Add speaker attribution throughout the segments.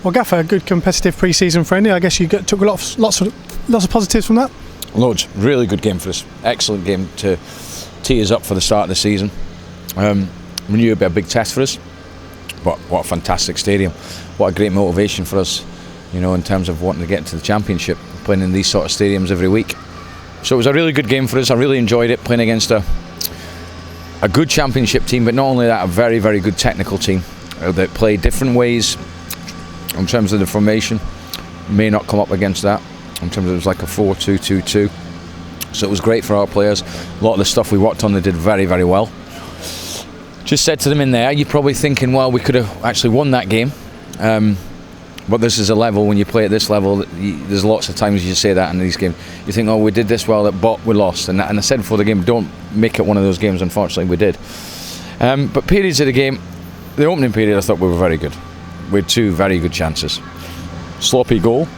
Speaker 1: Well, Gaffer, a good competitive pre-season friendly. I guess you took lots of positives from that.
Speaker 2: Loads. Really good game for us. Excellent game to tee us up for the start of the season. We knew it'd be a big test for us, but what a fantastic stadium. What a great motivation for us, you know, in terms of wanting to get into the championship, playing in these sort of stadiums every week. So it was a really good game for us. I really enjoyed it, playing against a good championship team, but not only that, a very, very good technical team that play different ways in terms of the formation. May not come up against that in terms of it was like a 4-2-2-2. So it was great for our players. A lot of the stuff we worked on, they did very, very well. Just said to them in there, you're probably thinking, well, we could have actually won that game. But this is a level, when you play at this level, there's lots of times you say that in these games. You think, oh, we did this well, but we lost. And I said before the game, don't make it one of those games. Unfortunately, we did. But periods of the game, the opening period, I thought we were very good. We had two very good chances. Sloppy goal,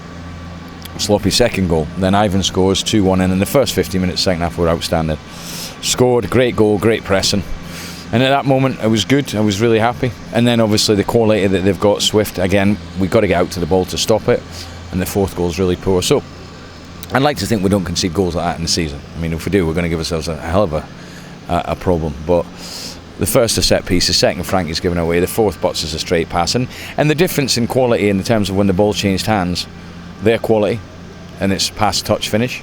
Speaker 2: sloppy second goal. Then Ivan scores 2-1, and in the first 50 minutes, second half, were outstanding. Scored, great goal, great pressing. And at that moment, it was good. I was really happy. And then obviously the quality that they've got, Swift, again, we've got to get out to the ball to stop it. And the fourth goal is really poor. So I'd like to think we don't concede goals like that in the season. I mean, if we do, we're going to give ourselves a hell of a problem. But the first a set piece, the second Frankie's given away, the fourth Butts is a straight pass. And the difference in quality in terms of when the ball changed hands, their quality, and it's pass, touch, finish.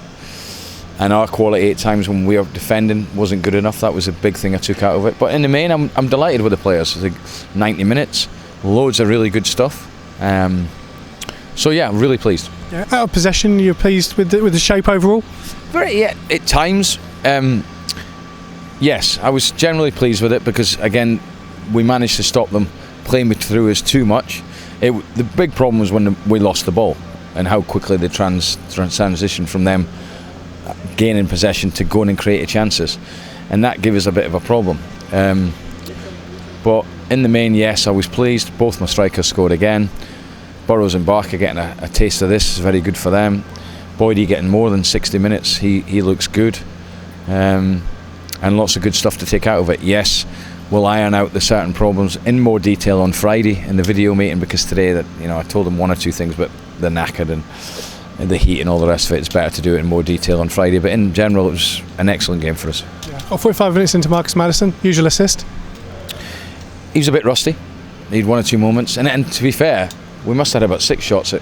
Speaker 2: And our quality at times when we were defending wasn't good enough. That was a big thing I took out of it. But in the main, I'm delighted with the players. I think 90 minutes, loads of really good stuff. So yeah, I'm really pleased.
Speaker 1: Yeah, out of possession, you're pleased with the shape overall?
Speaker 2: Yeah, at times, yes, I was generally pleased with it because again, we managed to stop them playing through us too much. The big problem was when we lost the ball and how quickly they transitioned from them gaining possession to going and create chances, and that gave us a bit of a problem. But in the main, yes, I was pleased. Both my strikers scored again. Burrows and Barker getting a taste of this is very good for them. Boydie getting more than 60 minutes. He looks good, and lots of good stuff to take out of it. Yes, we'll iron out the certain problems in more detail on Friday in the video meeting, because today that I told them one or two things, but they're knackered and the heat and all the rest of it. It's better to do it in more detail on Friday, but in general it was an excellent game for us.
Speaker 1: Yeah. 45 minutes into Marcus Maddison, usual assist.
Speaker 2: He was a bit rusty. He had one or two moments, and to be fair, we must have had about 6 shots that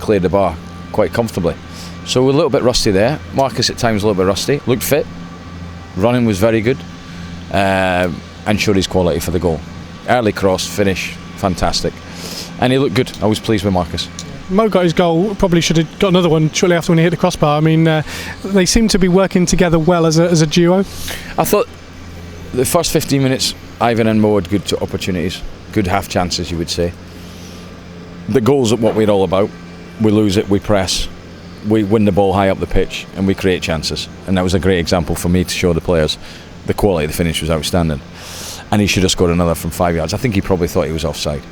Speaker 2: cleared the bar quite comfortably. So we're a little bit rusty there. Marcus at times a little bit rusty. Looked fit. Running was very good, and showed his quality for the goal. Early cross, finish, fantastic, and he looked good. I was pleased with Marcus.
Speaker 1: Mo got his goal, probably should have got another one shortly after when he hit the crossbar. I mean, they seem to be working together well as a duo.
Speaker 2: I thought the first 15 minutes, Ivan and Mo had good opportunities, good half chances, you would say. The goals are what we're all about. We lose it, we press, we win the ball high up the pitch, and we create chances. And that was a great example for me to show the players. The quality of the finish was outstanding. And he should have scored another from 5 yards. I think he probably thought he was offside.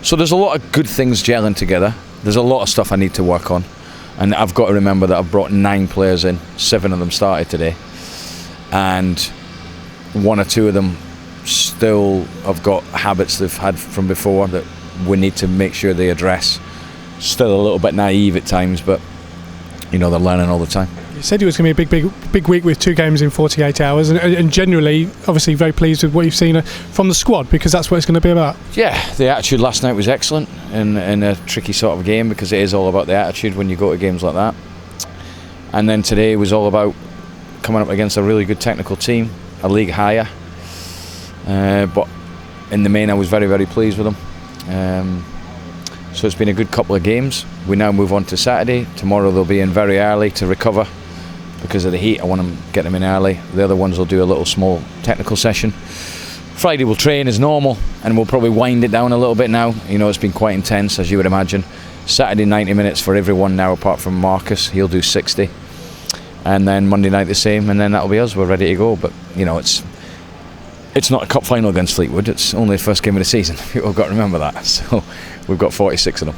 Speaker 2: So there's a lot of good things gelling together. There's a lot of stuff I need to work on, and I've got to remember that I've brought 9 players in. 7 of them started today, and 1 or 2 of them still have got habits they've had from before that we need to make sure they address. Still a little bit naive at times, but they're learning all the time.
Speaker 1: You said it was going to be a big week with 2 games in 48 hours, and generally, obviously, very pleased with what you've seen from the squad, because that's what it's going to be about.
Speaker 2: Yeah, the attitude last night was excellent in a tricky sort of game, because it is all about the attitude when you go to games like that. And then today was all about coming up against a really good technical team, a league higher. But in the main, I was very, very pleased with them. So it's been a good couple of games. We now move on to Saturday. Tomorrow they'll be in very early to recover because of the heat. I want to get them in early. The other ones will do a little small technical session. Friday we'll train as normal, and we'll probably wind it down a little bit now. It's been quite intense, as you would imagine. Saturday 90 minutes for everyone now, apart from Marcus. He'll do 60. And then Monday night the same, and then that'll be us. We're ready to go. But it's not a cup final against Fleetwood. It's only the first game of the season. People have got to remember that. So we've got 46 of them.